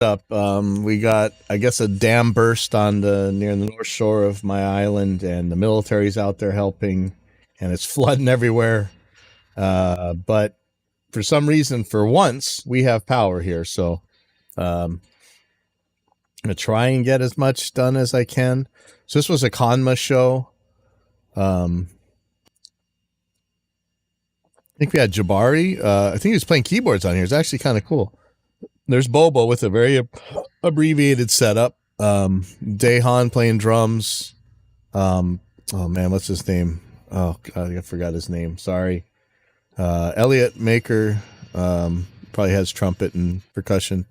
up. We got, I guess, a dam burst on the near the north shore of my island, and the military's out there helping, and it's flooding everywhere. But for some reason, for once, we have power here, so I'm gonna try and get as much done as I can. So this was a Conma show. I think we had Jabari. I think he was playing keyboards on here. It's actually kind of cool. There's Bobo with a very abbreviated setup. Dehan playing drums. Oh man, what's his name? Oh god, I forgot his name. Sorry. Elliot Maker probably has trumpet and percussion.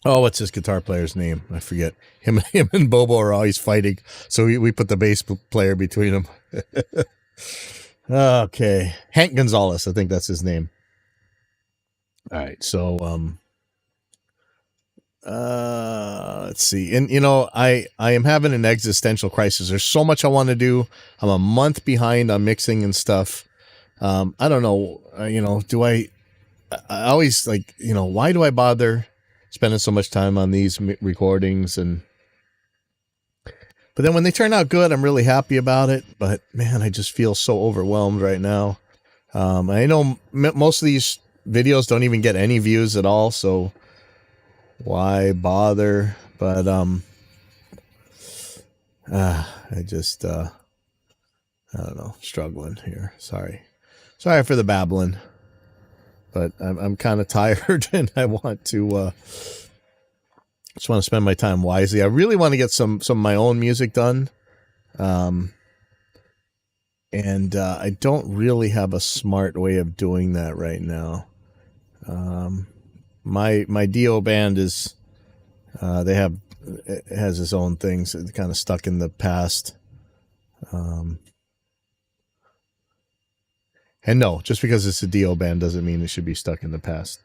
Oh, what's his guitar player's name? I forget. Him and Bobo are always fighting, so we put the bass player between them. Okay, Hank Gonzalez, I think that's his name. All right, so let's see. And I am having an existential crisis. There's so much I want to do. I'm a month behind on mixing and stuff. I don't know. Do I always like, why do I bother spending so much time on these recordings? But then when they turn out good, I'm really happy about it. But man, I just feel so overwhelmed right now. I know most of these videos don't even get any views at all, so why bother? But I just I don't know, struggling here. Sorry for the babbling, but I'm kind of tired, and I want to just want to spend my time wisely. I really want to get some of my own music done, and I don't really have a smart way of doing that right now. My Dio band is it has its own things. It's kind of stuck in the past. And no, just because it's a Dio band doesn't mean it should be stuck in the past.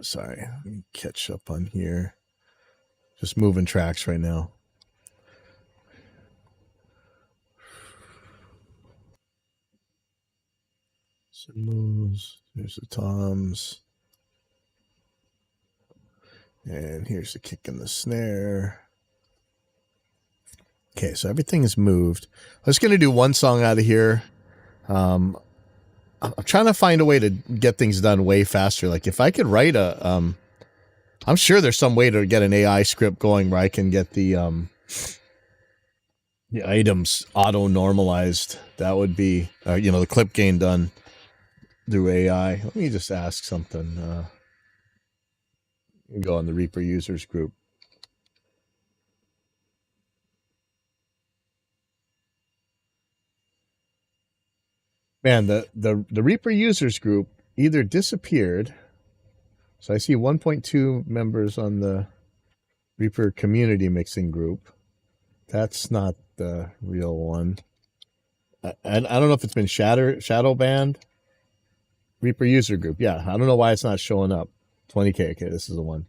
Sorry, let me catch up on here. Just moving tracks right now. Some moves. There's the toms. And here's the kick and the snare. Okay, so everything is moved. I was going to do one song out of here. I'm trying to find a way to get things done way faster. Like if I could write I'm sure there's some way to get an AI script going where I can get the items auto normalized. That would be, the clip gain done through AI. Let me just ask something. Go on the Reaper users group. Man, the Reaper users group either disappeared. So I see 1.2 members on the Reaper community mixing group. That's not the real one. I don't know if it's been shadow banned. Reaper user group. Yeah, I don't know why it's not showing up. 20K. Okay, this is the one.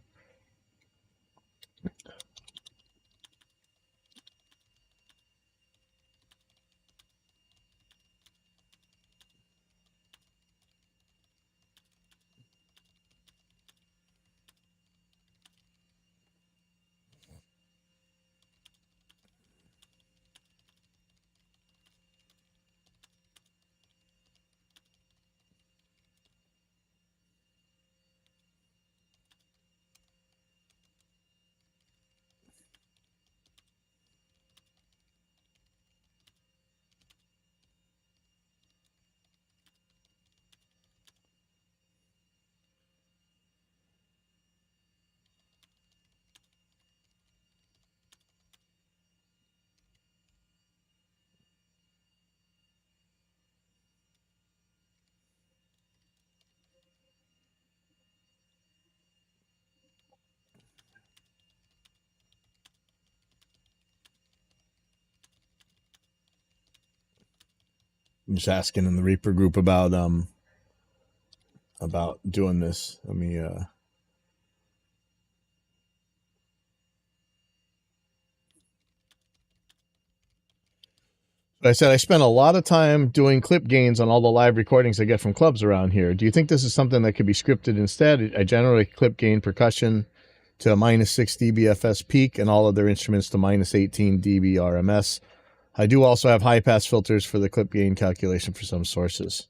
I'm just asking in the Reaper group about doing this. Let me I said I spent a lot of time doing clip gains on all the live recordings I get from clubs around here. Do you think this is something that could be scripted instead? I generally clip gain percussion to a -6 dB FS peak and all other instruments to -18 dB RMS. I do also have high pass filters for the clip gain calculation for some sources.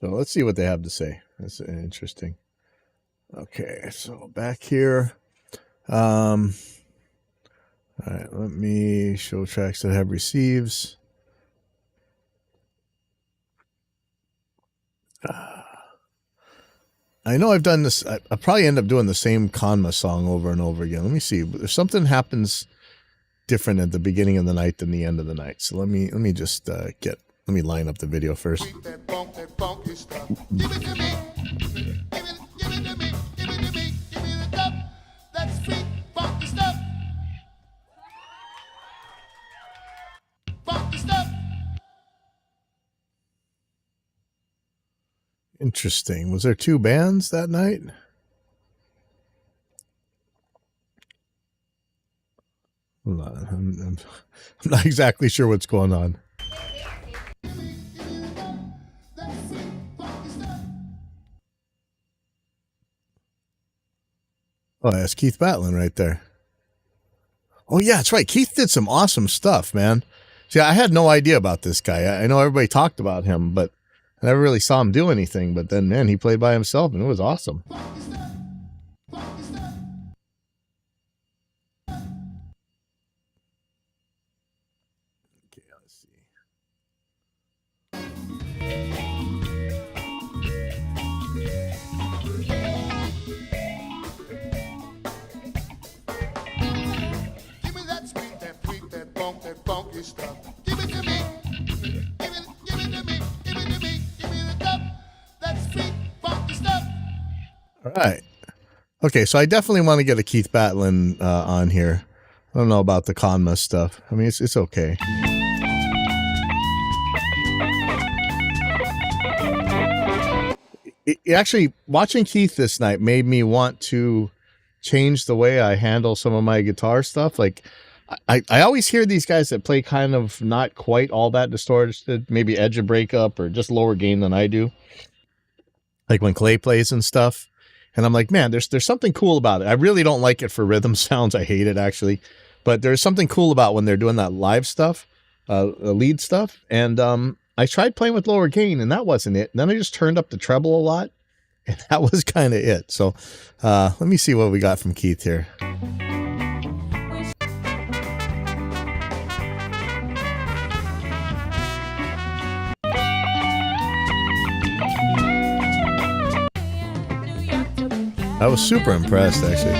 So let's see what they have to say. That's interesting. Okay, so back here. All right, let me show tracks that have receives. I know I've done this. I probably end up doing the same Kanma song over and over again. Let me see. If something happens different at the beginning of the night than the end of the night. So let me just let me line up the video first. Interesting. Was there 2 bands that night? I'm not exactly sure what's going on. Oh, that's Keith Batlin right there. Oh, yeah, that's right. Keith did some awesome stuff, man. See, I had no idea about this guy. I know everybody talked about him, but I never really saw him do anything. But then, man, he played by himself, and it was awesome. Okay, let's see. Give me that sweet, that freak, that funk, that funky stuff. Give it to me. Give it to me. Give it to me. Give me the stuff. That sweet, funky stuff. All right. Okay, so I definitely want to get a Keith Batlin on here. I don't know about the Kanma stuff. I mean, it's okay. Actually, watching Keith this night made me want to change the way I handle some of my guitar stuff. Like, I always hear these guys that play kind of not quite all that distorted, maybe edge of breakup or just lower gain than I do. Like when Clay plays and stuff. And I'm like, man, there's something cool about it. I really don't like it for rhythm sounds. I hate it, actually. But there's something cool about when they're doing that live stuff, lead stuff. And I tried playing with lower gain, and that wasn't it. And then I just turned up the treble a lot, and that was kind of it. So let me see what we got from Keith here. I was super impressed, actually.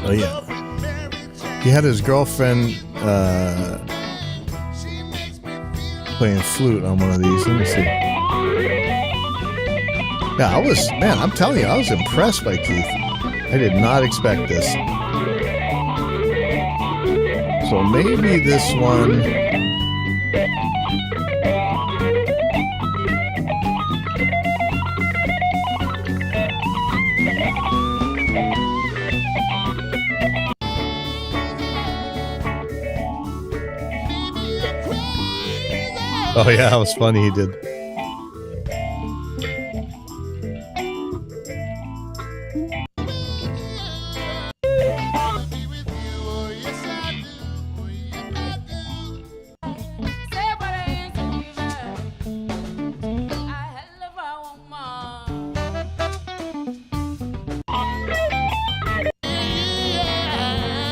Oh, yeah. He had his girlfriend playing flute on one of these. Let me see. Yeah, I'm telling you, I was impressed by Keith. I did not expect this. So maybe this one. Oh yeah, that was funny. He did.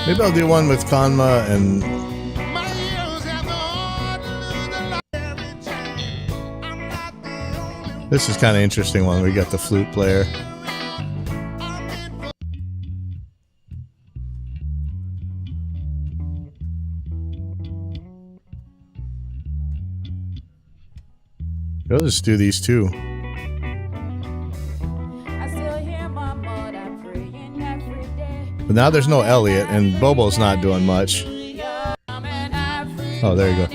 Maybe I'll do one with Kanma and this is kind of interesting one. We got the flute player. I'll just do these two. But now there's no Elliot, and Bobo's not doing much. Oh, there you go.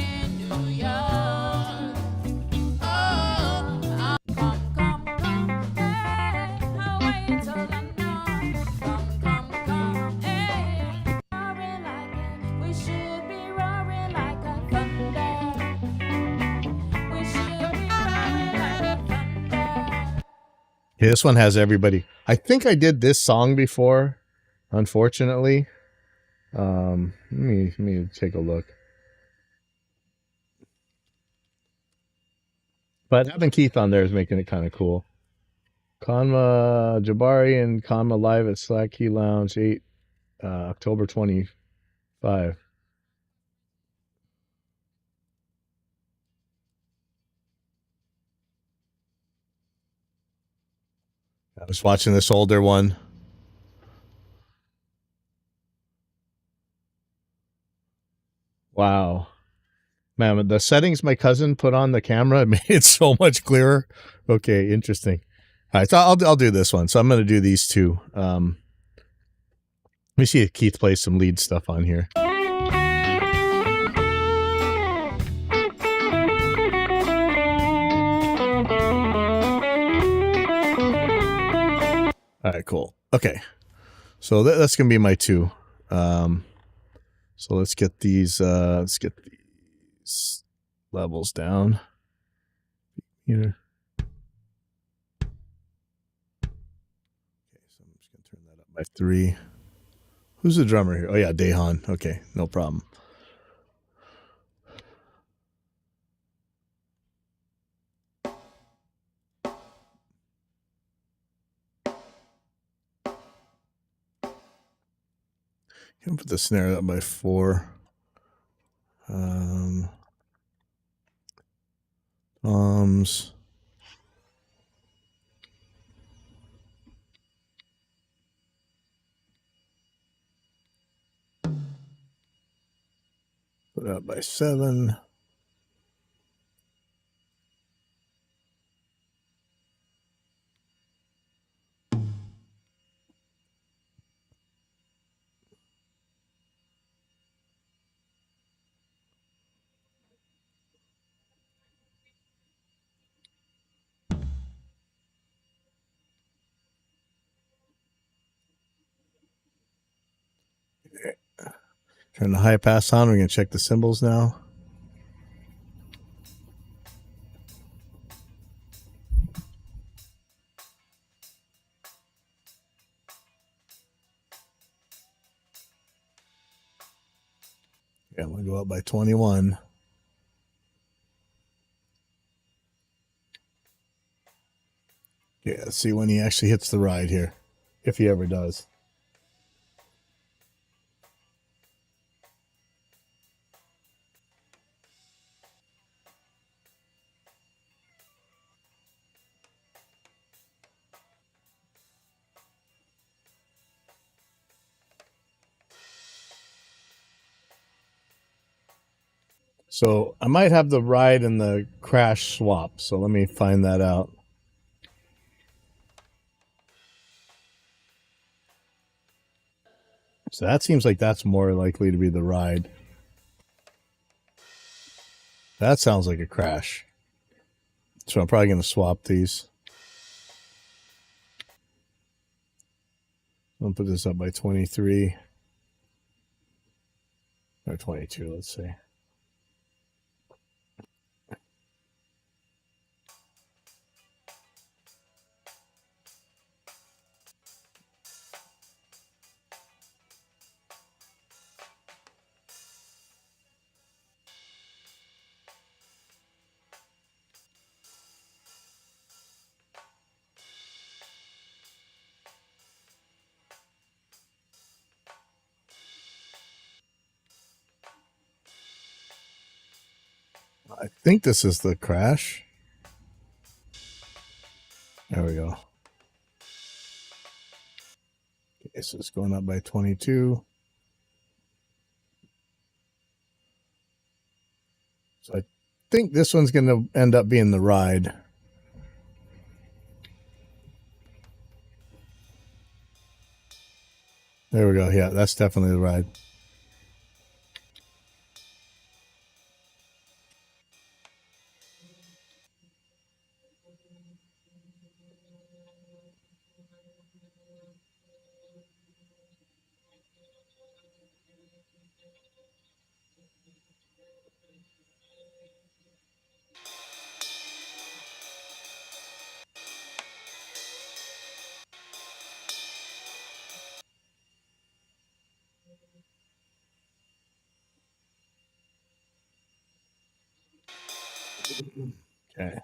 Yeah, this one has everybody. I think I did this song before, unfortunately. Let me take a look. But having Keith on there is making it kind of cool. Kanma Jabari and Kanma live at Slack Key Lounge 8 October 25. I was watching this older one. Wow. Man, the settings my cousin put on the camera made it so much clearer. Okay, interesting. All right, so I'll do this one. So I'm going to do these two. Let me see if Keith plays some lead stuff on here. All right, cool. Okay, so that's gonna be my two. So let's get these levels down here. Okay, so I'm just gonna turn that up by 3. Who's the drummer here? Oh yeah, Dehan. Okay, no problem. Can put the snare up by 4. Toms. Put it up by 7. Turn the high pass on. We're going to check the cymbals now. Yeah, I'm going to go up by 21. Yeah, let's see when he actually hits the ride here, if he ever does. So I might have the ride and the crash swap. So let me find that out. So that seems like that's more likely to be the ride. That sounds like a crash. So I'm probably going to swap these. I'll put this up by 23. Or 22, let's say. I think this is the crash. There we go. Okay, so it's going up by 22. So think this one's going to end up being the ride. There we go. Yeah, that's definitely the ride. Okay.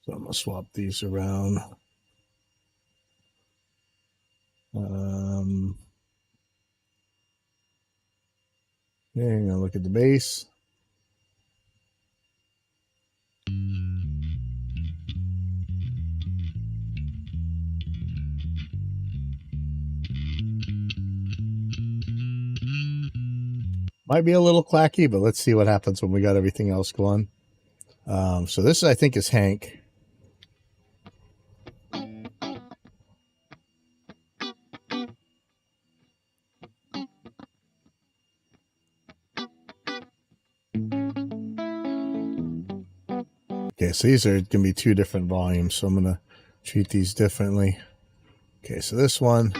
So I'm going to swap these around. Yeah, I'm going to look at the bass. Might be a little clacky, but let's see what happens when we got everything else going. So this, I think, is Hank. Okay, so these are going to be two different volumes, so I'm going to treat these differently. Okay, so this one.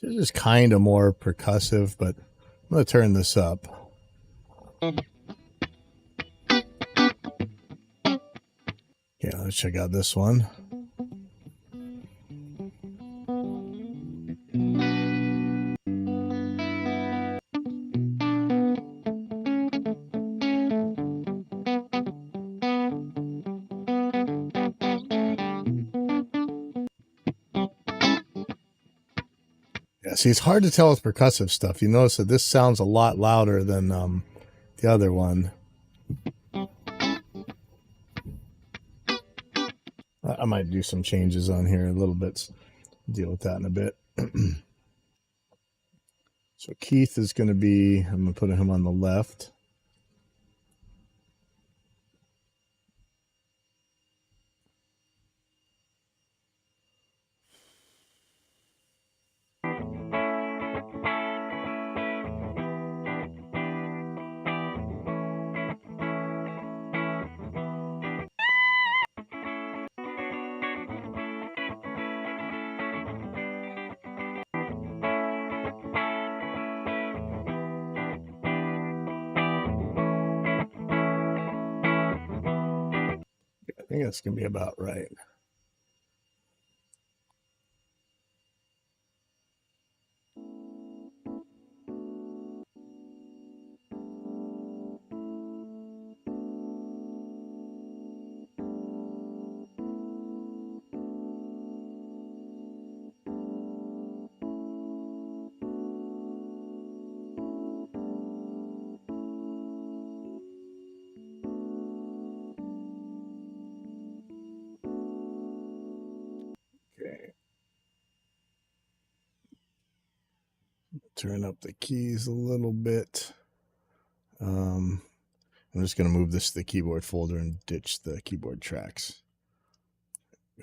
This is kind of more percussive, but I'm going to turn this up. Okay, let's check out this one. Yeah, see, it's hard to tell with percussive stuff. You notice that this sounds a lot louder than the other one. I might do some changes on here a little bit. Deal with that in a bit. So Keith is going to be, I'm going to put him on the left. I think that's going to be about right. Okay. Turn up the keys a little bit. I'm just going to move this to the keyboard folder and ditch the keyboard tracks.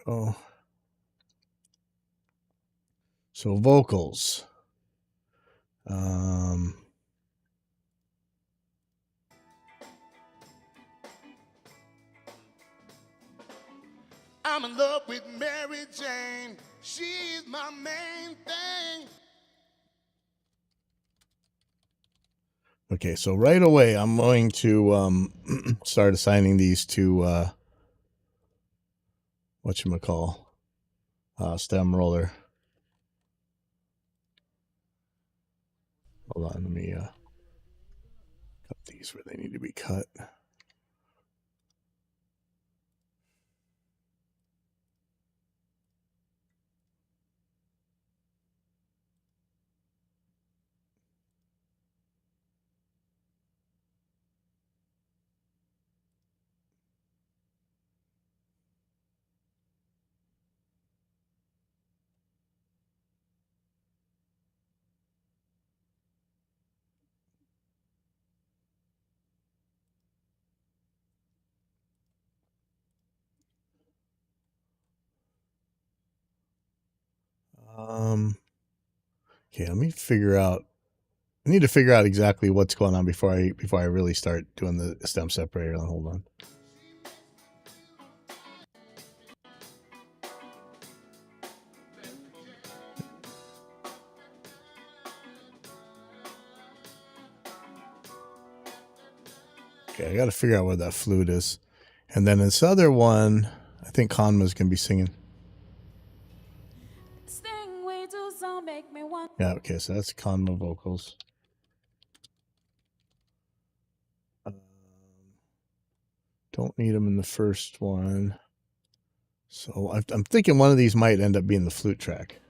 Oh. So vocals. I'm in love with Mary Jane. She's my main thing. Okay, so right away I'm going to start assigning these to whatchamacall, stem roller. Hold on, let me cut these where they need to be cut. Okay, let me figure out. I need to figure out exactly what's going on before I really start doing the stem separator. Hold on. Okay, I got to figure out where that flute is. And then this other one, I think Kanma's going to be singing. Yeah, okay, so that's Kanma vocals. Don't need them in the first one. So I'm thinking one of these might end up being the flute track.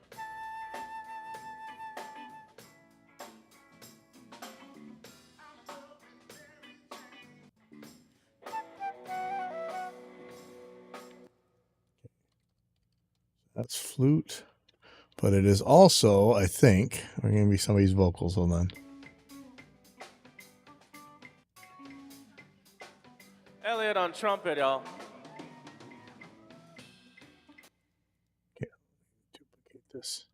That's flute. But it is also, I think, going to be somebody's vocals. Hold on. Elliot on trumpet, y'all. Okay, duplicate this.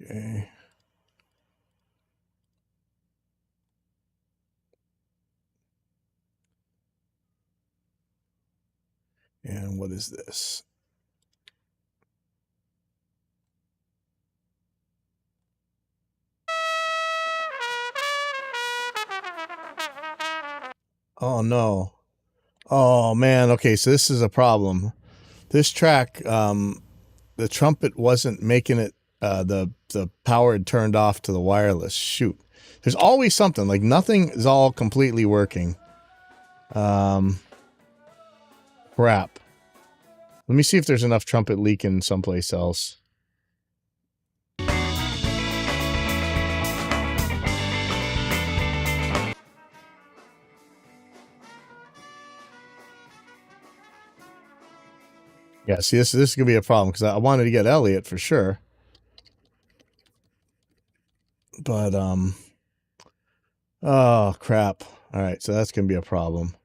Okay. And what is this? Oh no. Oh man, okay, so this is a problem. This track, the trumpet wasn't making it, the power had turned off to the wireless. Shoot. There's always something, like nothing is all completely working. Crap. Let me see if there's enough trumpet leaking someplace else. Yeah, see, this is gonna be a problem because I wanted to get Elliot for sure. But oh crap. All right, so that's gonna be a problem.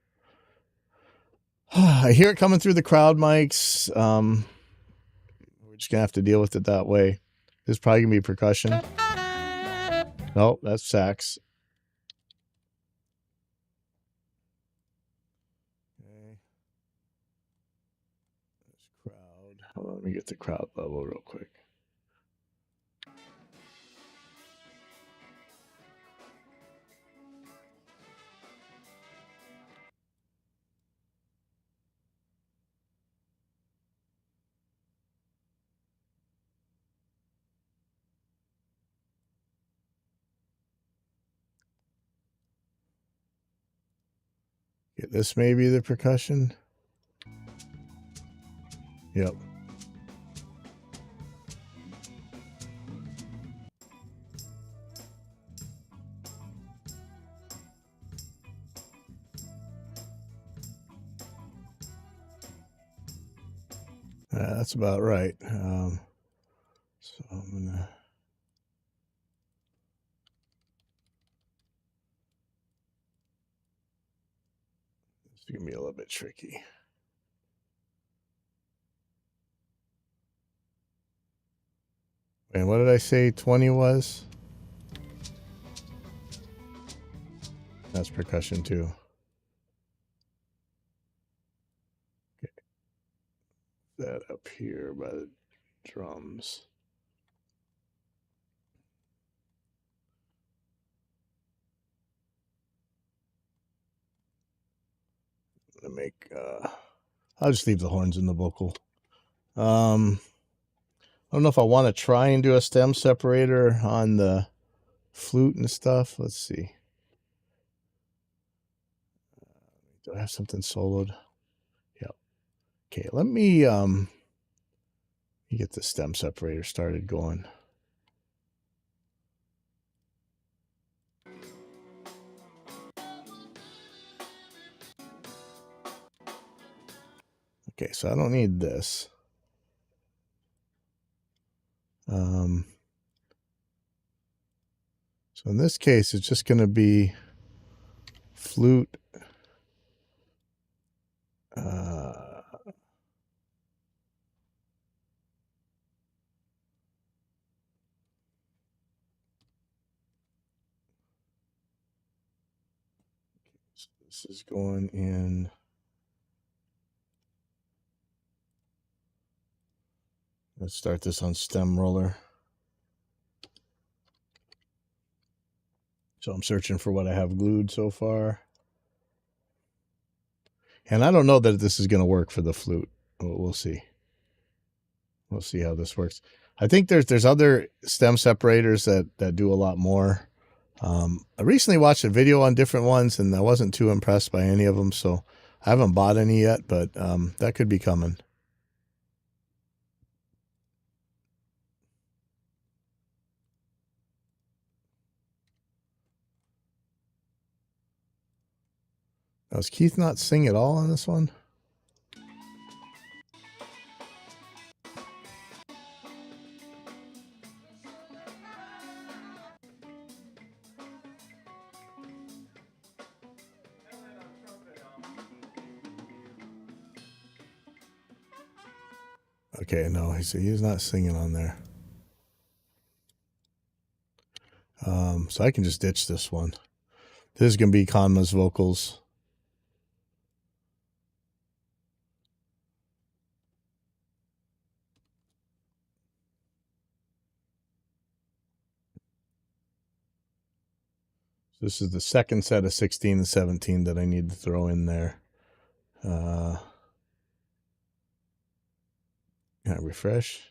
I hear it coming through the crowd mics. We're just gonna have to deal with it that way. This is probably gonna be percussion. Nope, that's sax. Okay. This crowd. Hold on, let me get the crowd level real quick. Okay, this may be the percussion. Yep. That's about right. So I'm gonna. It's gonna be a little bit tricky. And what did I say 20 was? That's percussion too. Okay. That up here by the drums. I'm gonna make I'll just leave the horns in the vocal. I don't know if I want to try and do a stem separator on the flute and stuff. Let's see. Do I have something soloed? Yep. Okay, let me get the stem separator started going. Okay, so I don't need this. So in this case, it's just going to be flute. So this is going in. Let's start this on stem roller. So I'm searching for what I have glued so far. And I don't know that this is going to work for the flute. We'll see. We'll see how this works. I think there's other stem separators that do a lot more. I recently watched a video on different ones, and I wasn't too impressed by any of them, so I haven't bought any yet, but that could be coming. Now, does Keith not sing at all on this one? Okay, no, he's not singing on there. So I can just ditch this one. This is going to be Kanma's vocals. So this is the second set of 16 and 17 that I need to throw in there. Refresh.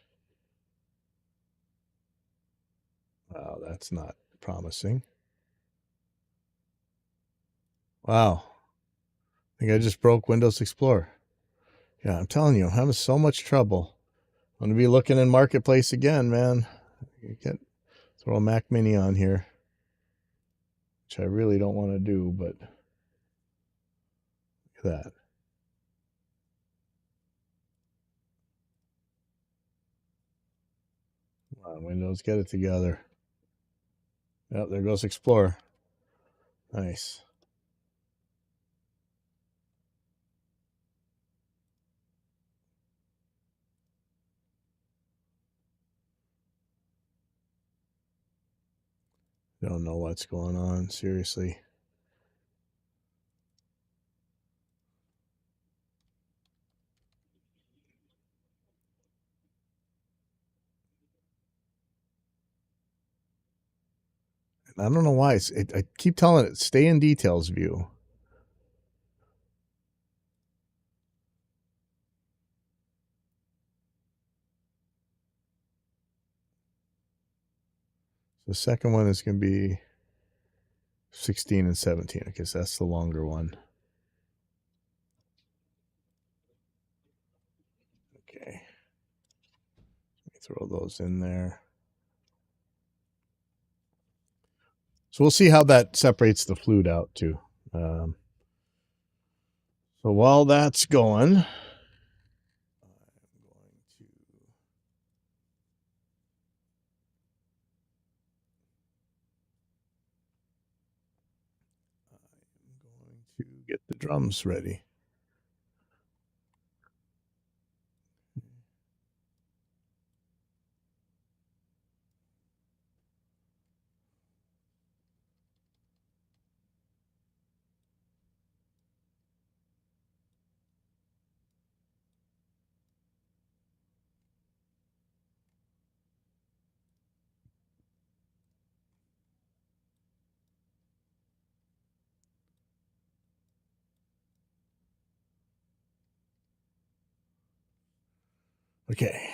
Wow, that's not promising. Wow. I think I just broke Windows Explorer. Yeah, I'm telling you, I'm having so much trouble. I'm going to be looking in Marketplace again, man. You can throw a Mac Mini on here, which I really don't want to do, but look at that. Come on, Windows, get it together. Yep, there goes Explorer. Nice. Don't know what's going on, seriously. I don't know why. I keep telling it, stay in details view. The second one is going to be 16 and 17. I guess that's the longer one. Okay. Let me throw those in there. So we'll see how that separates the flute out too. So while that's going, I'm going to get the drums ready. Okay.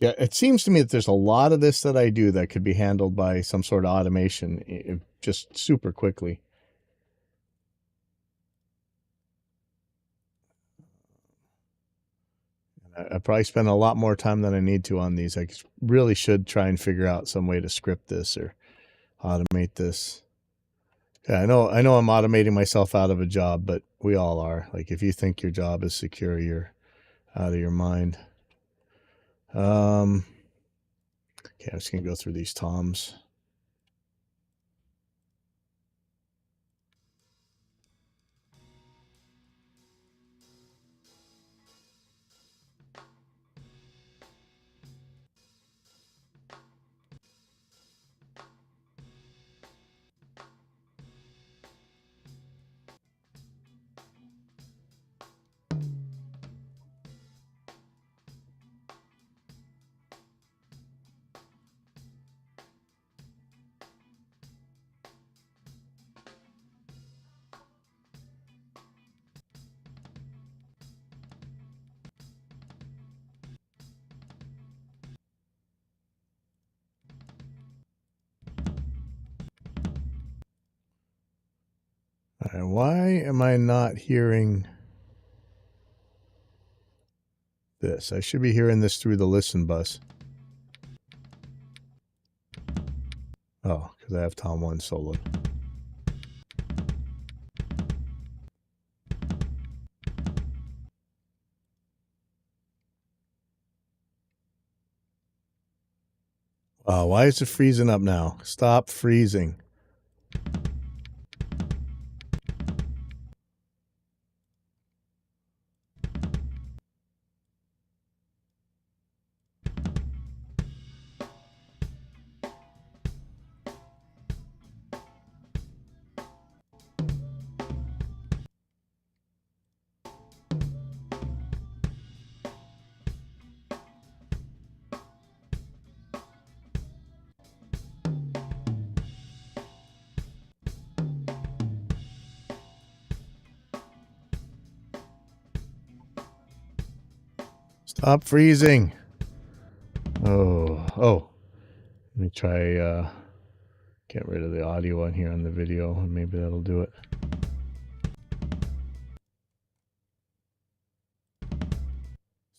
Yeah, it seems to me that there's a lot of this that I do that could be handled by some sort of automation just super quickly. I probably spend a lot more time than I need to on these. I really should try and figure out some way to script this or automate this. Yeah, I know I'm automating myself out of a job, but We all are. Like, if you think your job is secure, you're out of your mind. Okay, I'm just gonna go through these toms. All right, why am I not hearing this? I should be hearing this through the listen bus. Oh, because I have Tom 1 soloed. Why is it freezing up now? Stop freezing. Stop freezing. Oh. Let me try get rid of the audio on here on the video, and maybe that'll do it.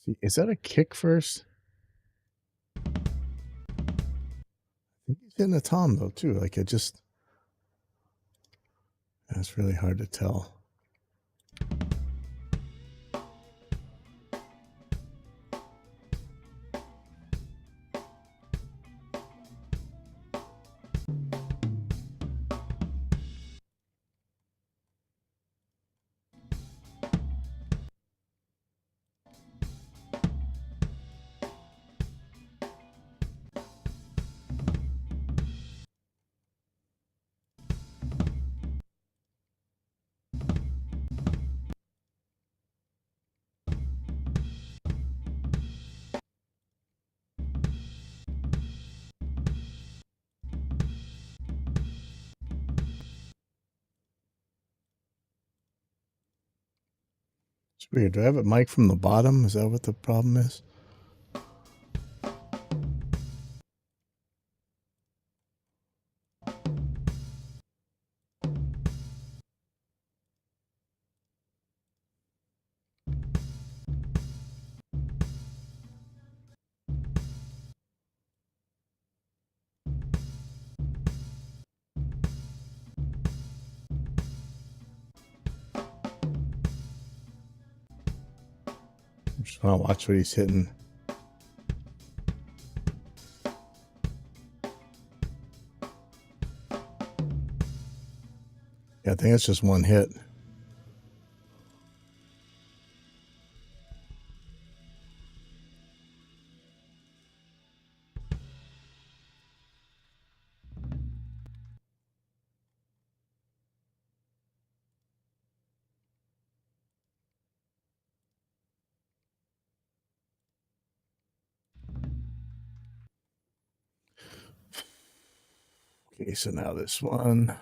See, is that a kick first? I think he's hitting a tom though too. Like that's really hard to tell. It's weird. Do I have a mic from the bottom? Is that what the problem is? I just want to watch what he's hitting. Yeah, I think it's just one hit. Okay, so now this one.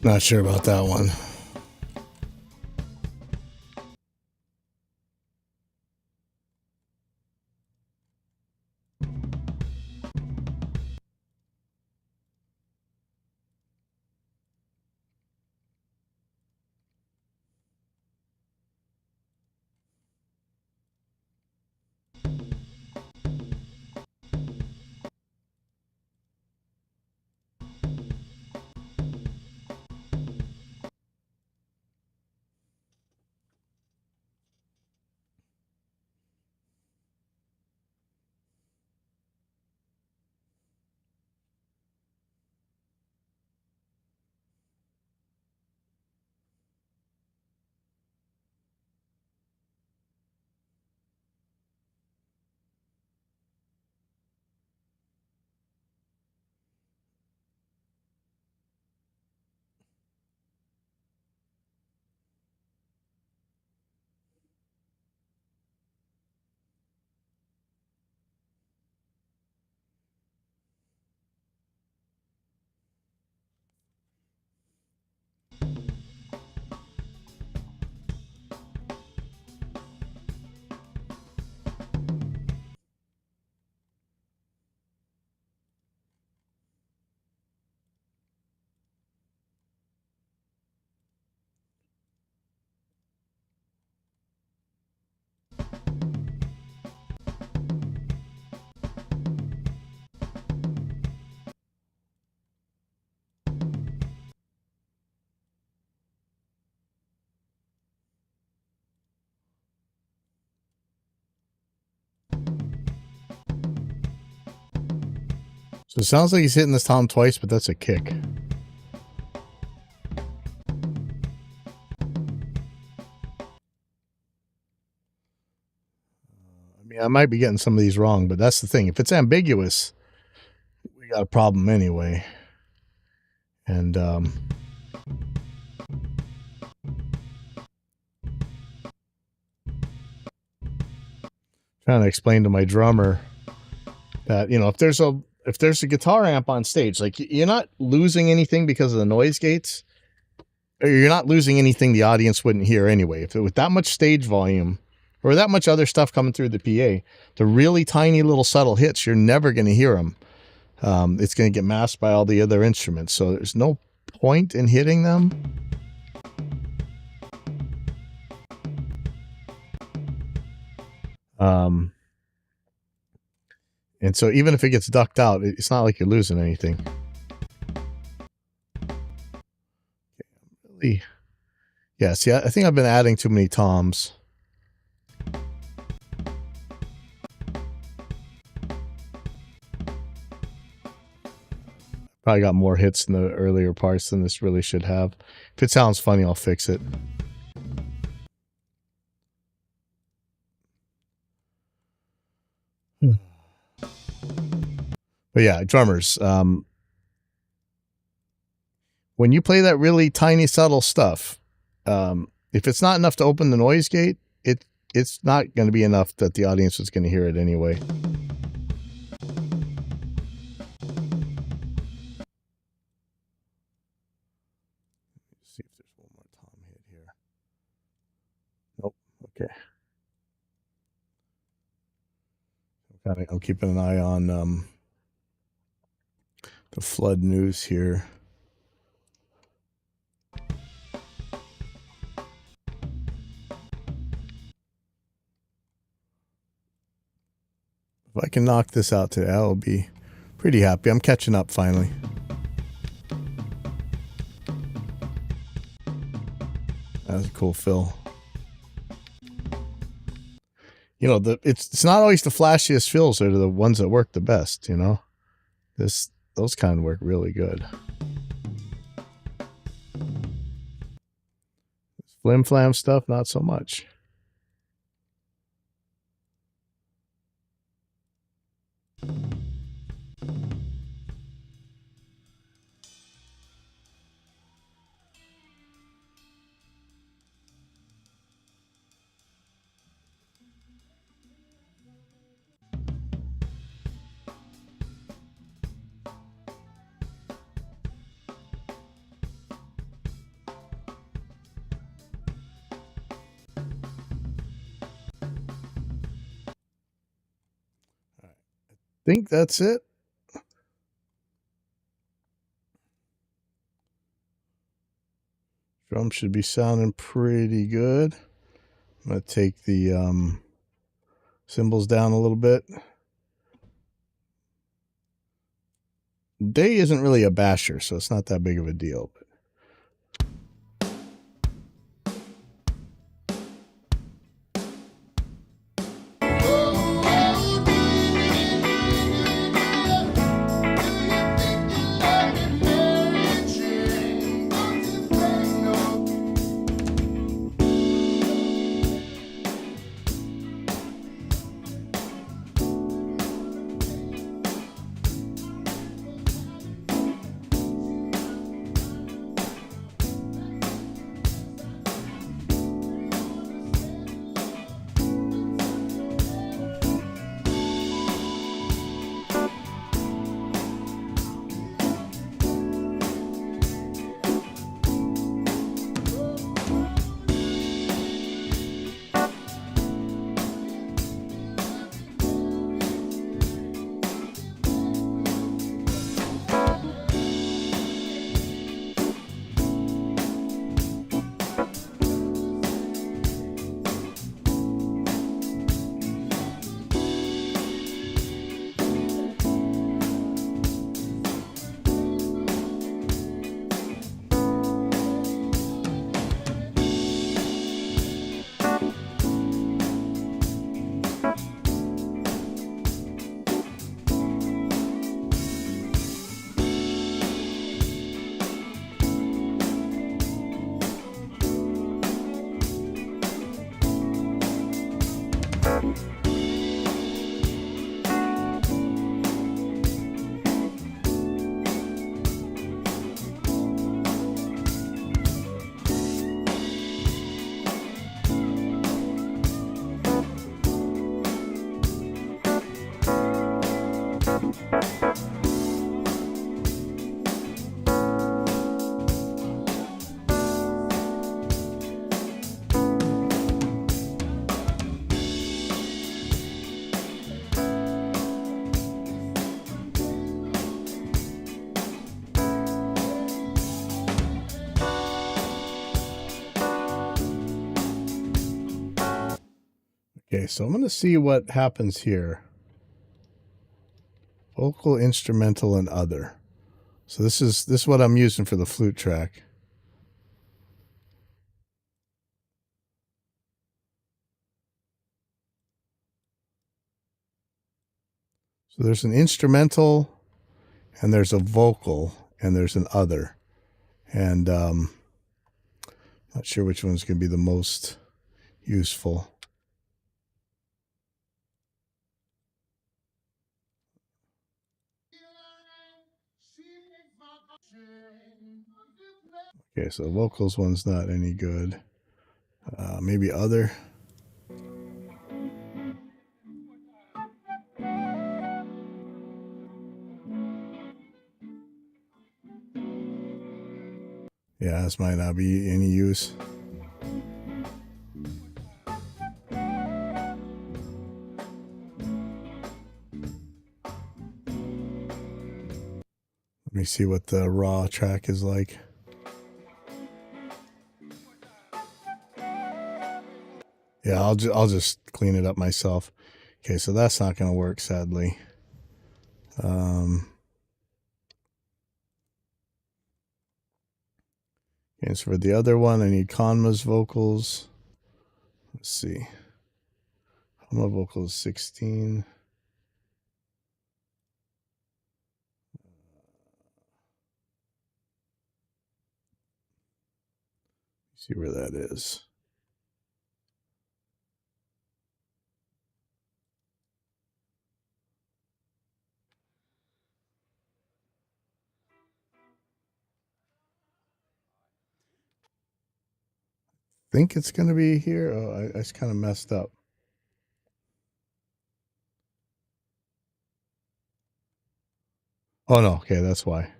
Not sure about that one. So it sounds like he's hitting this tom twice, but that's a kick. I mean, I might be getting some of these wrong, but that's the thing. If it's ambiguous, we got a problem anyway. And trying to explain to my drummer that, you know, if there's a guitar amp on stage, like, you're not losing anything because of the noise gates, or you're not losing anything the audience wouldn't hear anyway. If with that much stage volume or that much other stuff coming through the PA, the really tiny little subtle hits, you're never going to hear them. It's going to get masked by all the other instruments. So there's no point in hitting them. And so even if it gets ducked out, it's not like you're losing anything. Really? Yeah, see, I think I've been adding too many toms. Probably got more hits in the earlier parts than this really should have. If it sounds funny, I'll fix it. But yeah, drummers, when you play that really tiny, subtle stuff, if it's not enough to open the noise gate, it's not going to be enough that the audience is going to hear it anyway. See if there's one more tom hit here. Nope. Okay. I'm keeping an eye on the flood news here. If I can knock this out today, I'll be pretty happy. I'm catching up finally. That's a cool fill. You know, it's not always the flashiest fills that are the ones that work the best, you know? Those kind work really good. This flim flam stuff, not so much. think that's it. Drum should be sounding pretty good. I'm going to take the cymbals down a little bit. Day isn't really a basher, so it's not that big of a deal. Okay, so I'm going to see what happens here. Vocal, instrumental, and other. So this is what I'm using for the flute track. So there's an instrumental, and there's a vocal, and there's an other. And not sure which one's going to be the most useful. Okay, so the vocals one's not any good. Maybe other. Yeah, this might not be any use. Let me see what the raw track is like. Yeah, I'll just clean it up myself. Okay, so that's not going to work, sadly. Okay, so for the other one, I need Conma's vocals. Let's see. Conma vocals 16. See where that is. Think it's going to be here. Oh, I just kind of messed up. Oh, no. Okay, that's why.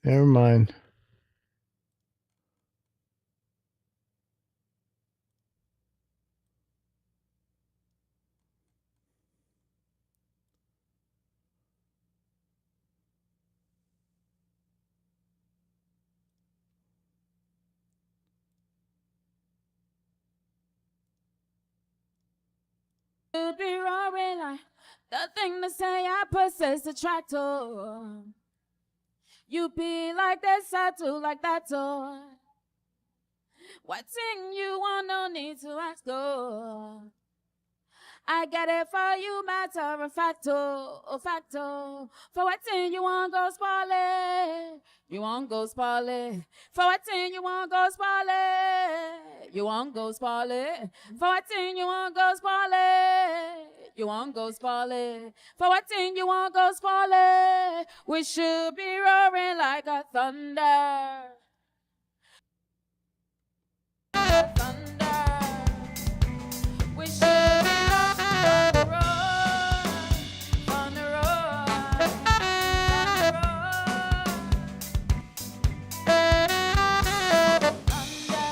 Never mind. be roaring like the thing to say I possess the tractor. You be like this, I do like that toy. What thing you want, no need to ask, oh. I get it for you, matter of facto, facto. For what thing you want, go spoil it. You want go spoil it. For what thing you want, go spoil it. You want go spoil it. For what thing you want, go spoil it. You want go spoil it. For what thing you want, go spoil it. We should be roaring like a thunder. Thunder. We should be on the road, on the road, on the road. Thunder.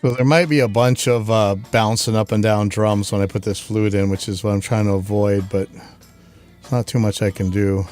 So there might be a bunch of bouncing up and down drums when I put this flute in, which is what I'm trying to avoid, but it's not too much I can do.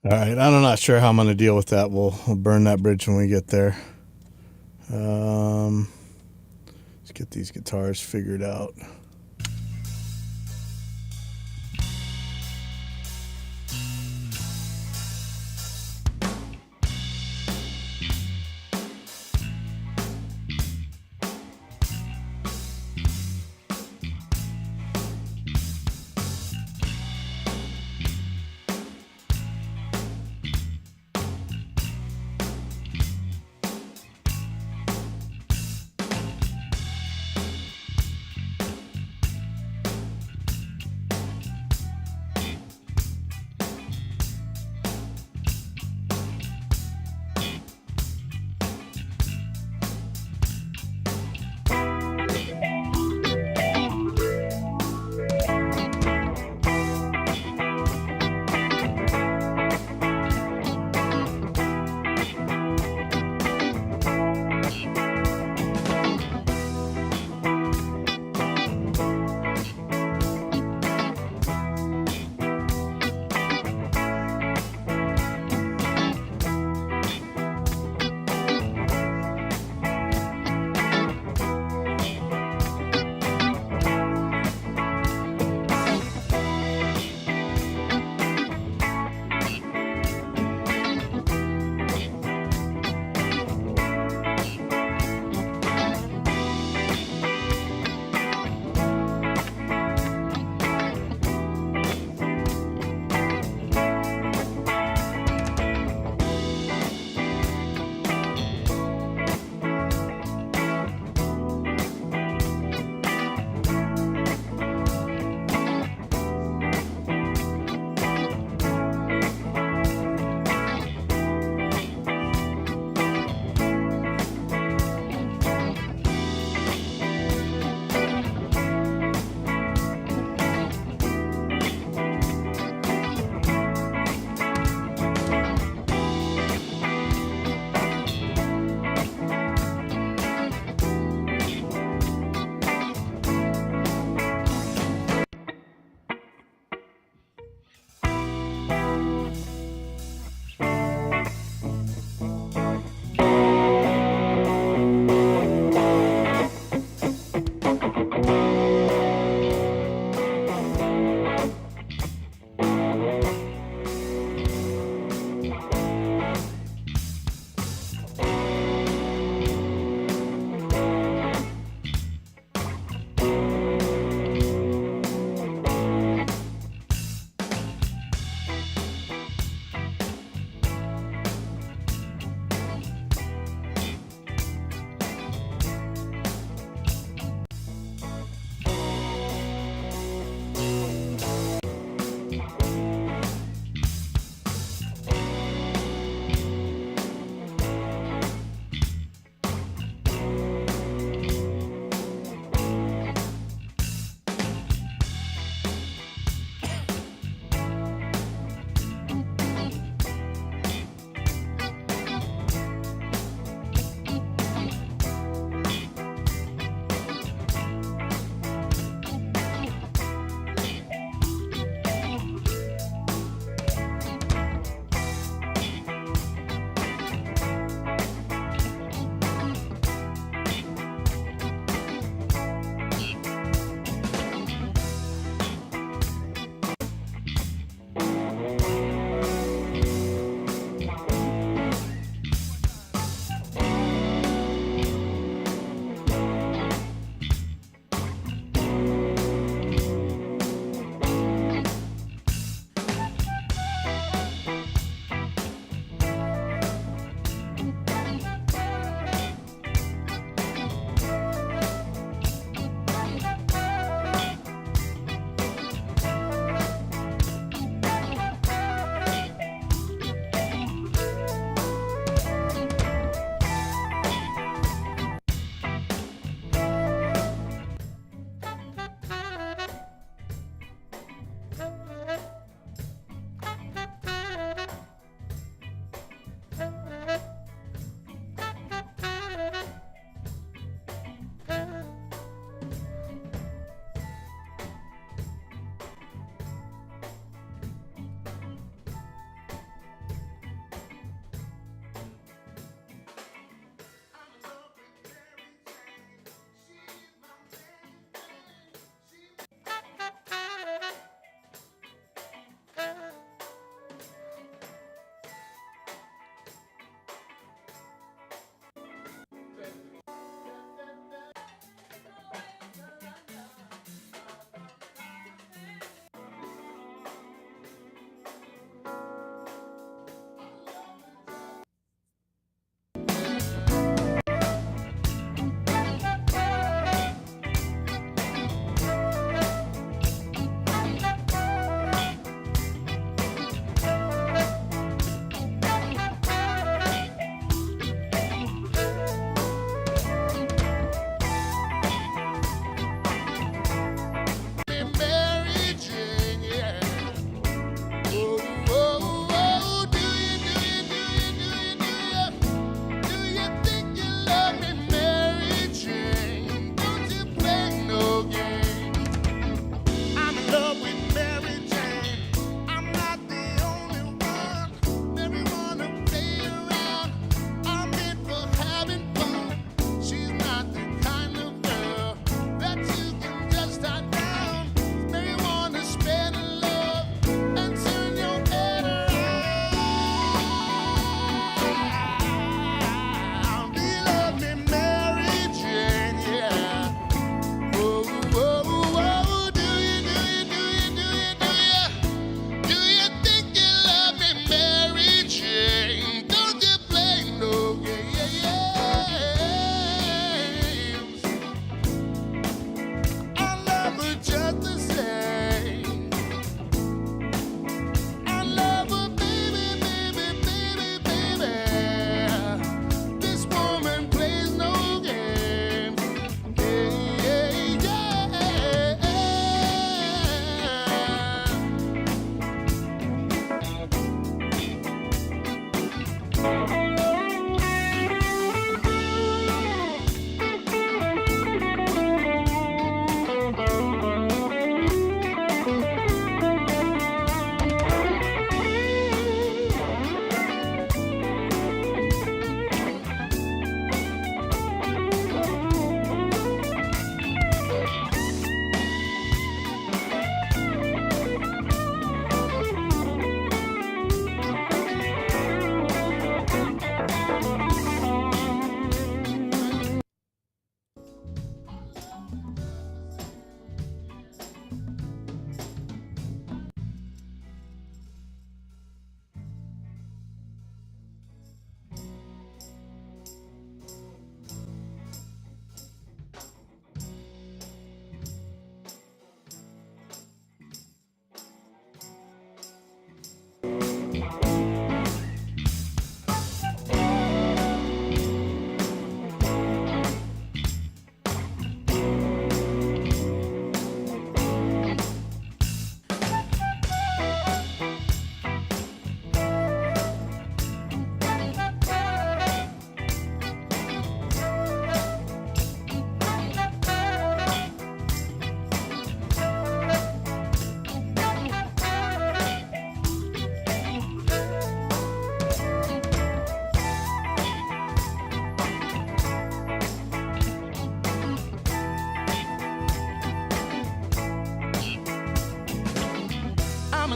All right, I'm not sure how I'm going to deal with that. We'll burn that bridge when we get there. Let's get these guitars figured out.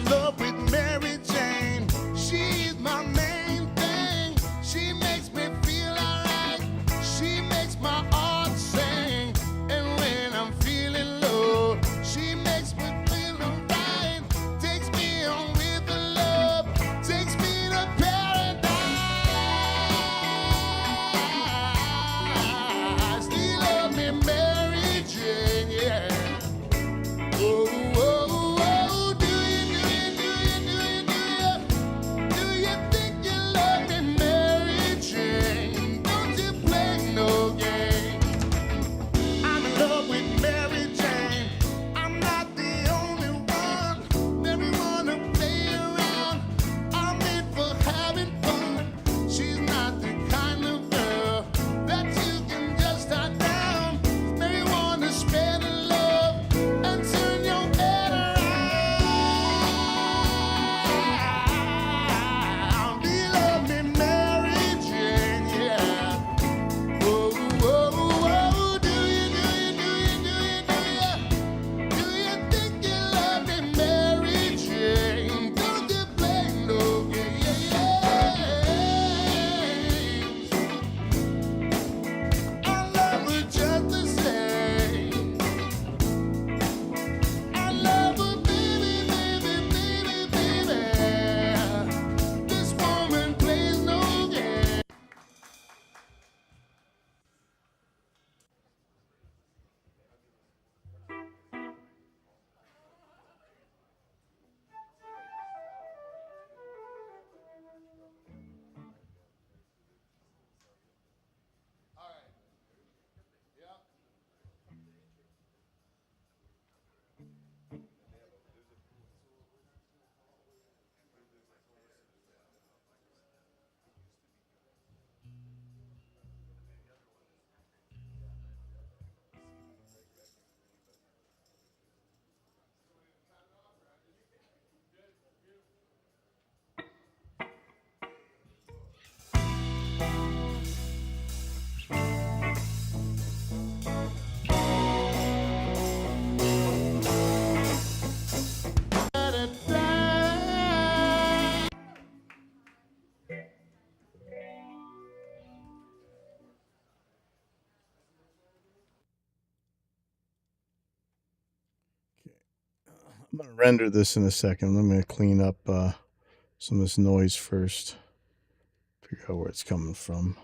love with Mary Jane. She's my main thing. She makes me feel alright. She makes my heart sing. And when I'm feeling low, she makes me feel alright. Takes me on with the love. Takes me to paradise. She love me, Mary Jane, yeah. Oh, oh, oh, do you think you love me, Mary Jane? Don't you play no game. I'm in love with Mary Jane. I'm not the only one. Everyone to play around. I'm made for having fun. She's not the kind of girl that you can just tie down. Everyone to spread the love and turn your head around. Do you love me, Mary Jane? Yeah. Oh, oh, oh, do you think you love me, Mary Jane? Don't you play no games. I love her just the same. I love her, baby, baby, baby, baby. This woman plays no game. I'm going to render this in a second. I'm going to clean up some of this noise first. Figure out where it's coming from.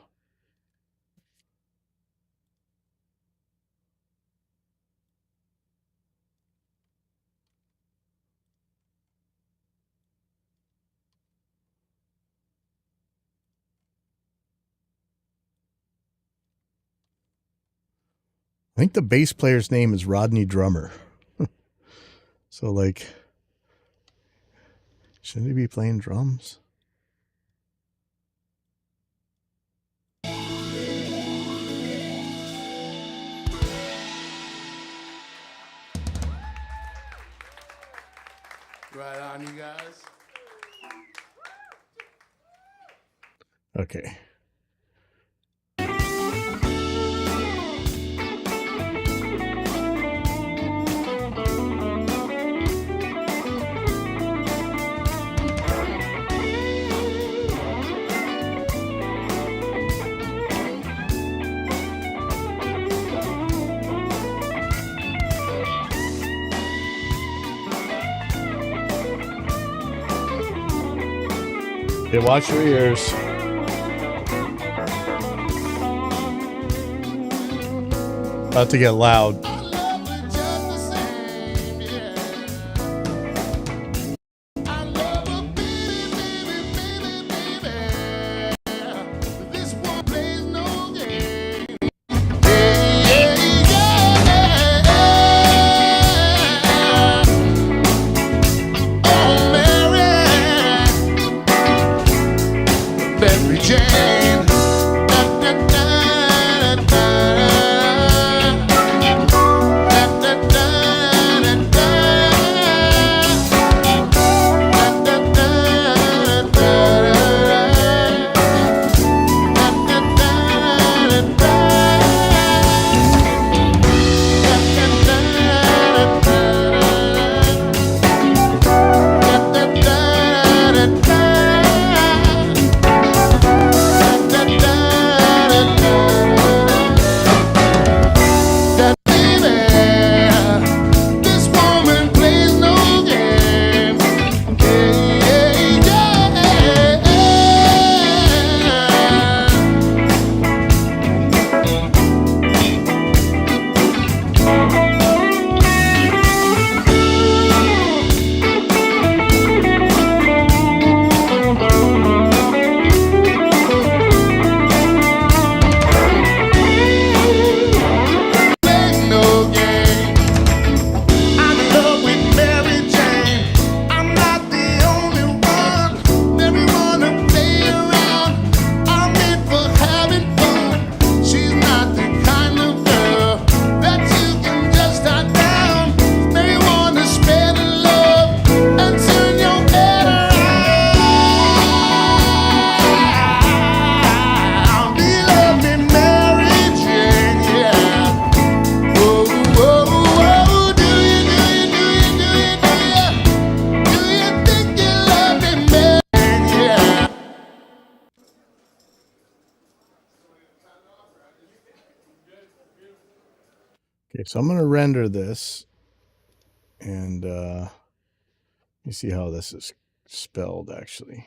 I think the bass player's name is Rodney Drummer. So, like, shouldn't he be playing drums? Right on, you guys. Okay. Okay, watch your ears. About to get loud. I love her just the same, yeah. I love her, baby, baby, baby, baby. This one plays no game. Yeah, yeah, yeah. Oh, Mary Jane. Da, da, da, da, da. Okay, so I'm going to render this, and let me see how this is spelled actually.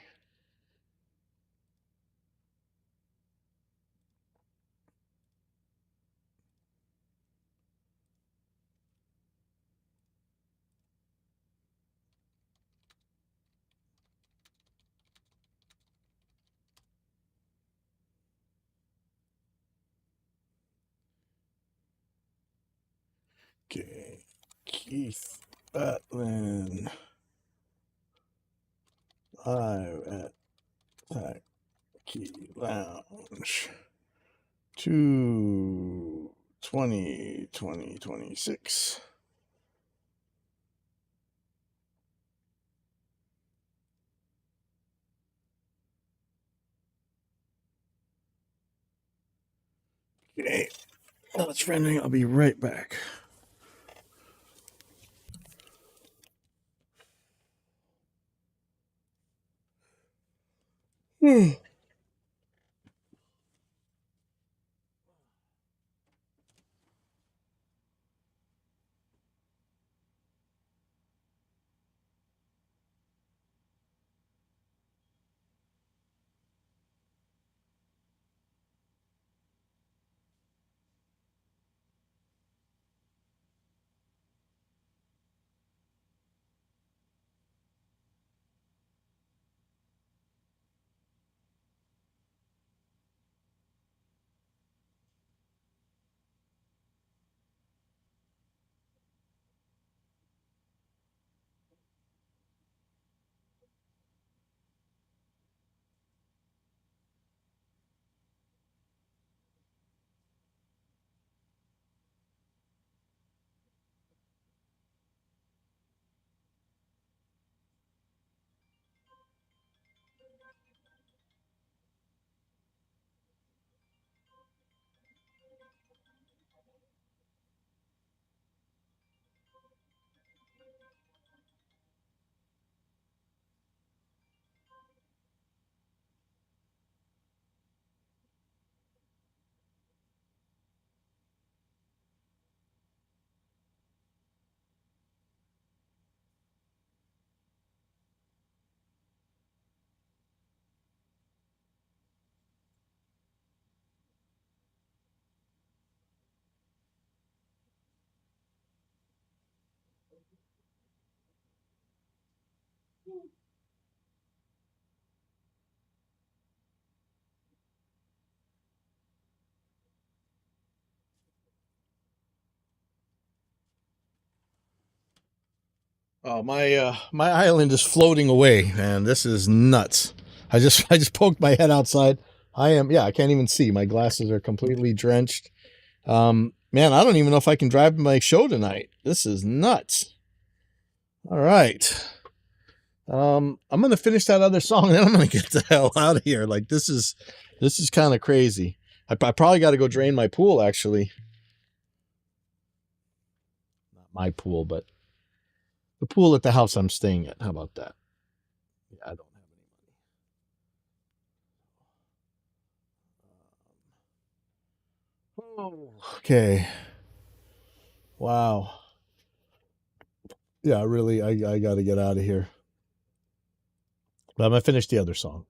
Okay, Keith Batlin, live at Tacky Lounge, 2/20/2026. Okay, well, it's rendering. I'll be right back. Oh, my island is floating away, man. This is nuts. I just poked my head outside. I can't even see. My glasses are completely drenched. Man, I don't even know if I can drive to my show tonight. This is nuts. All right. I'm gonna finish that other song, then I'm gonna get the hell out of here. Like this is kind of crazy. I probably got to go drain my pool. Actually, not my pool, but the pool at the house I'm staying at. How about that? Yeah, I don't have any money. Oh, okay. Wow. Yeah, really, I got to get out of here. But I'm gonna finish the other song.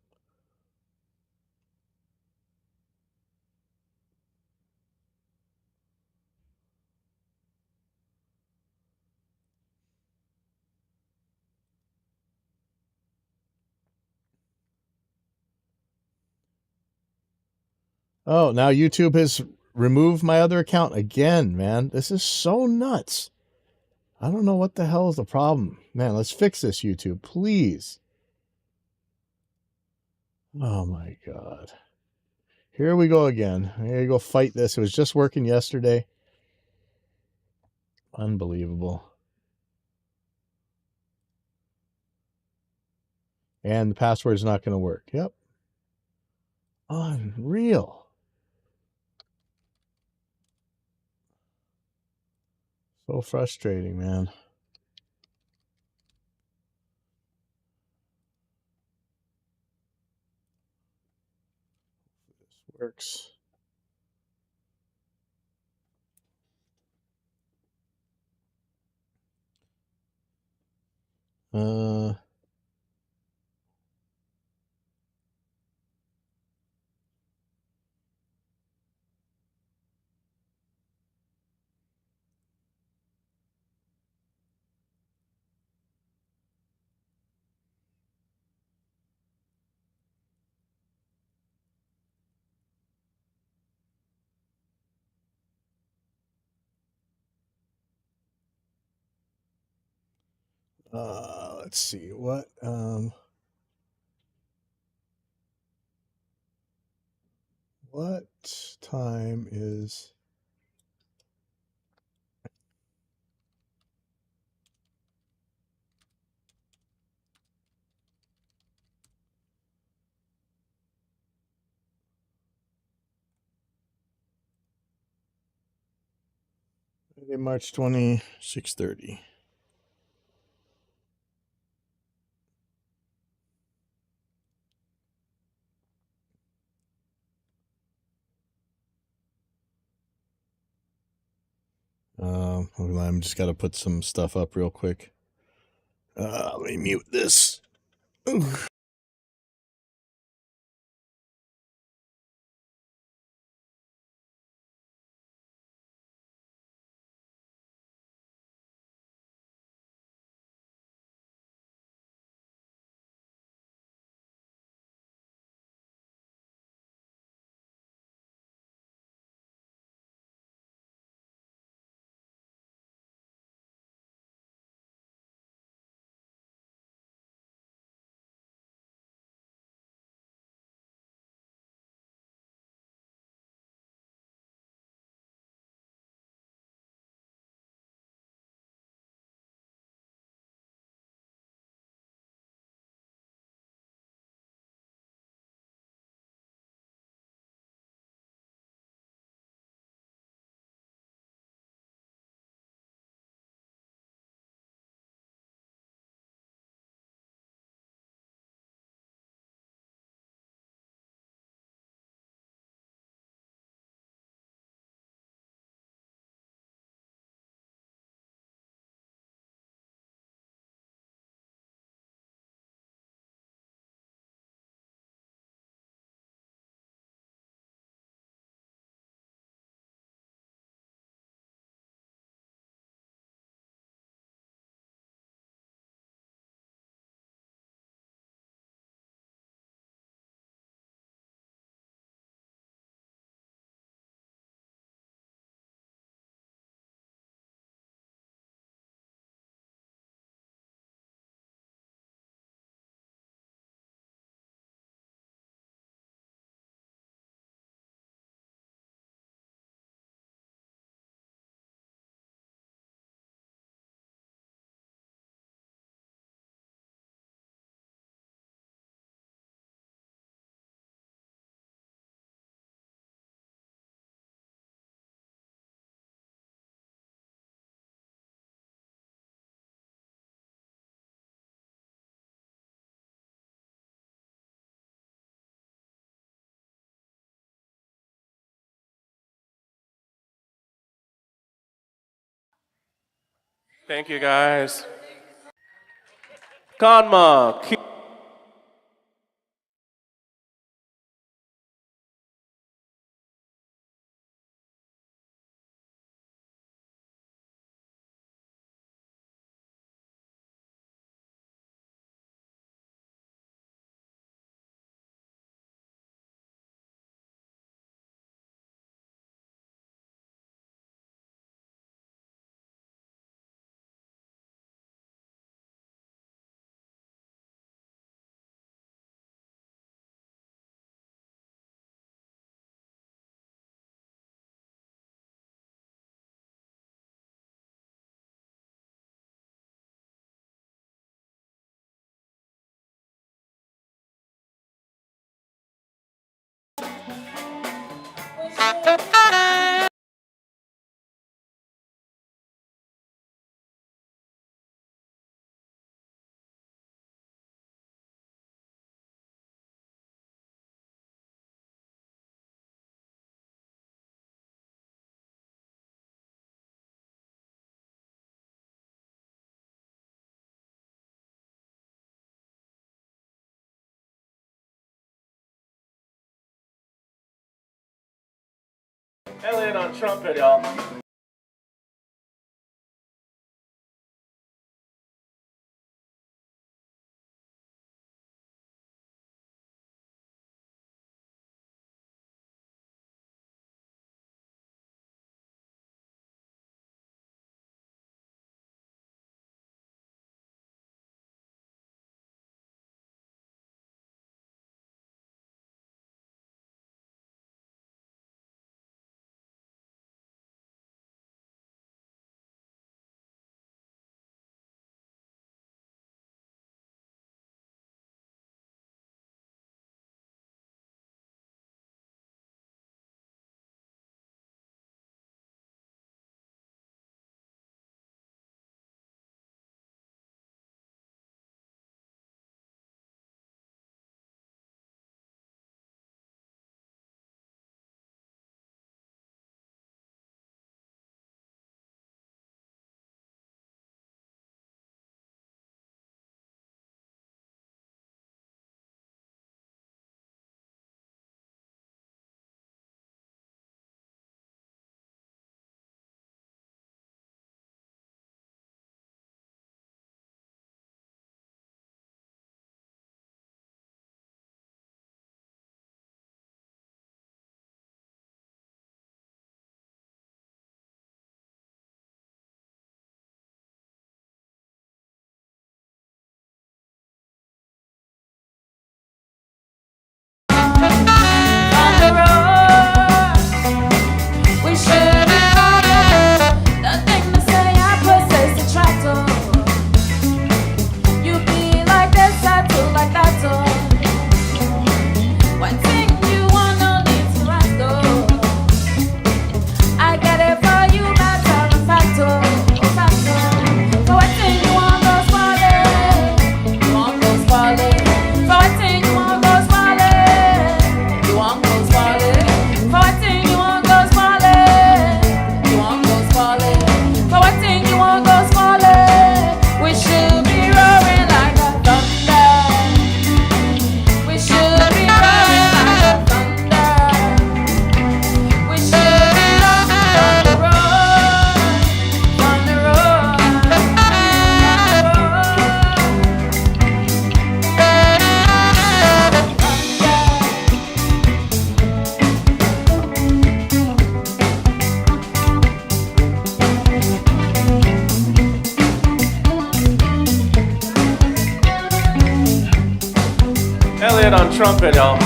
Oh, now YouTube has removed my other account again, man. This is so nuts. I don't know what the hell is the problem. Man, let's fix this, YouTube, please. Oh my God. Here we go again. Here you go fight this. It was just working yesterday. Unbelievable. And the password is not going to work. Yep. Unreal. So frustrating, man. This works. Uh, let's see what time is Friday, March 20, 6:30. Hold on, I'm just got to put some stuff up real quick. Let me mute this. Thank you, guys. Kanma. Elliot on trumpet, y'all. On the road, we should be running. Nothing to say, I possess the tractor. You be like this, I do like that, too. One thing you want, no need to ask, though. I get it for you, matter of fact, oh, factor. For one thing you want, goes falling. You want goes falling. For one thing you want, goes falling. You want goes falling. For one thing you want, goes falling. You want goes falling. For one thing you want, goes falling. We should be roaring like a thunder. We should be roaring like a thunder. We should be roaring on the road, on the road, on the road. Elliot on trumpet, y'all.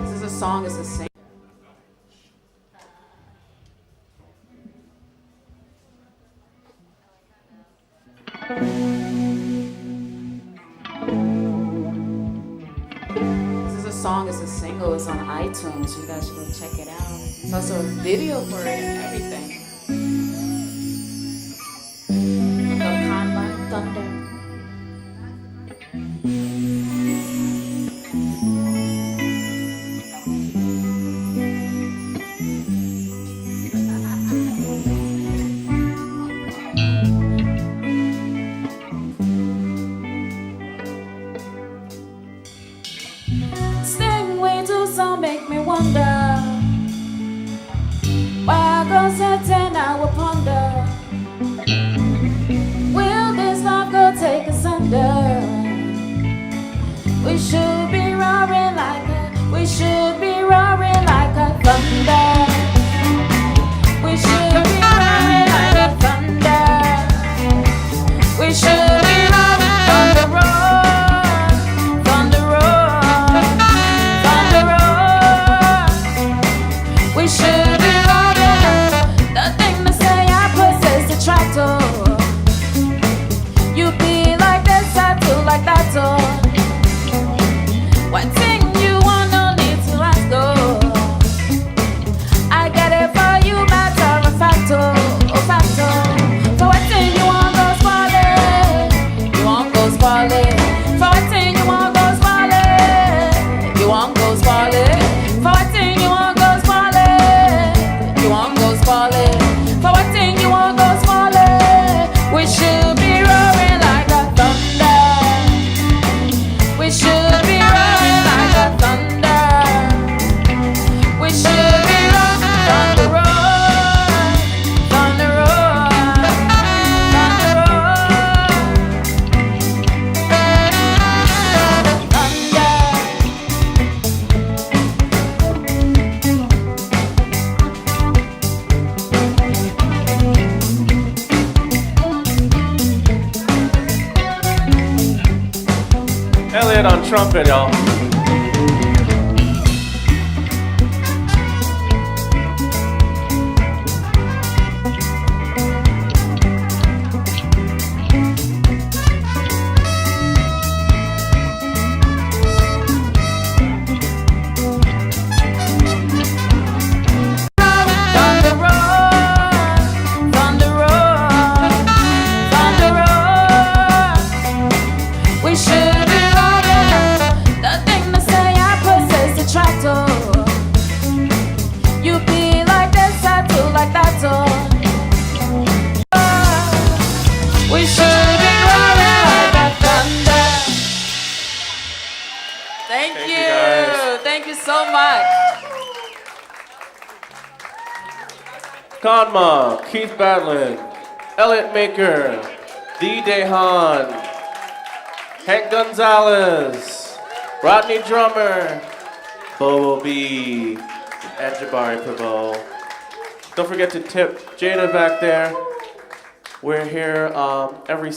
This is a song, it's the same. This is a song, is a single. It's on iTunes. You guys should go check it out. There's also a video for it and everything. Called Calm Like Thunder. Staying way too soon make me wonder why I go certain I will ponder. Will this love go take us under? We should be roaring like a thunder. We should be roaring like a thunder. We should be roaring thunder roar, thunder roar, thunder roar. We should be roaring. Nothing to say, I possess the tractor. You be like this, I do like that too. One thing you want, no need to ask though. I get it for you, matter of facto, facto. For what thing you want, go spoil it. You want go spoil it. For what thing you want, go spoil it. You want go spoil it. For what thing you want, go spoil it. You want go spoil it. For what thing you want, go spoil it. We should be roaring like a thunder. We should be roaring like a thunder. We should be roaring thunder roar, thunder roar, thunder roar. Elliot on trumpet, y'all. Thunder roar, thunder roar, thunder roar. We should be roaring. Nothing to say, I possess the tractor. You be like this, I do like that too. We should be roaring like a thunder. Thank Thank you, you. guys. Thank you so much. Conma, Keith Badland, Elliot Maker, D. Dehan, Hank Gonzalez, Rodney Drummer, Bobo B, and Jabari Pavo. Don't forget to tip Jada back there. We're here every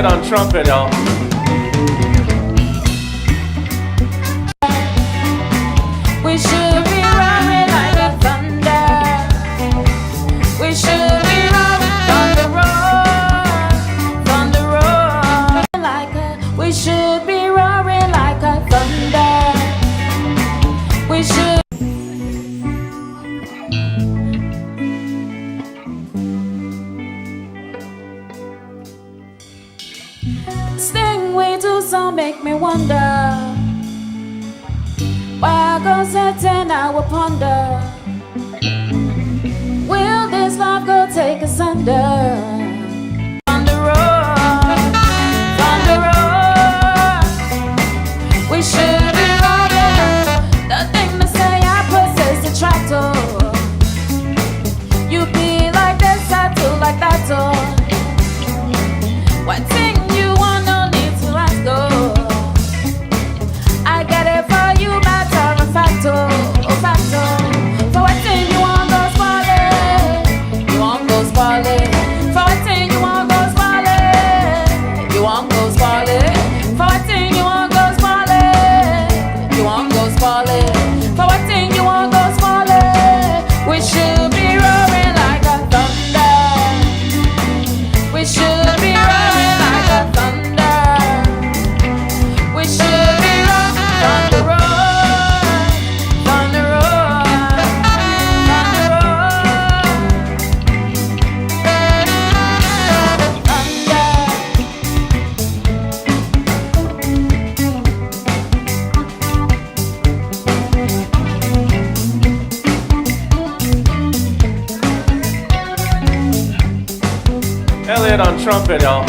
Elliot on trumpet, y'all. We should be roaring like a thunder. We should be roaring, thunder roar, thunder roar. We should be roaring like a thunder. We should. This thing we do so make me wonder. Where goes that 10-hour ponder? Will this love go take us under? Thunder roar, thunder roar. We should be rolling. The thing to say I possess the tractor. You be like this, I do like that door. What thing you want, no need to ask, though. I get it for you, matter of facto, facto. For what thing you want goes falling, you want goes falling. For what thing you want goes falling, you want goes falling. For what thing you want goes falling, you want goes falling. For what thing you want goes falling. We should be roaring like a thunder. We should be roaring like a thunder. We should be roaring thunder roar, thunder roar, thunder roar, Elliot on trumpet, y'all.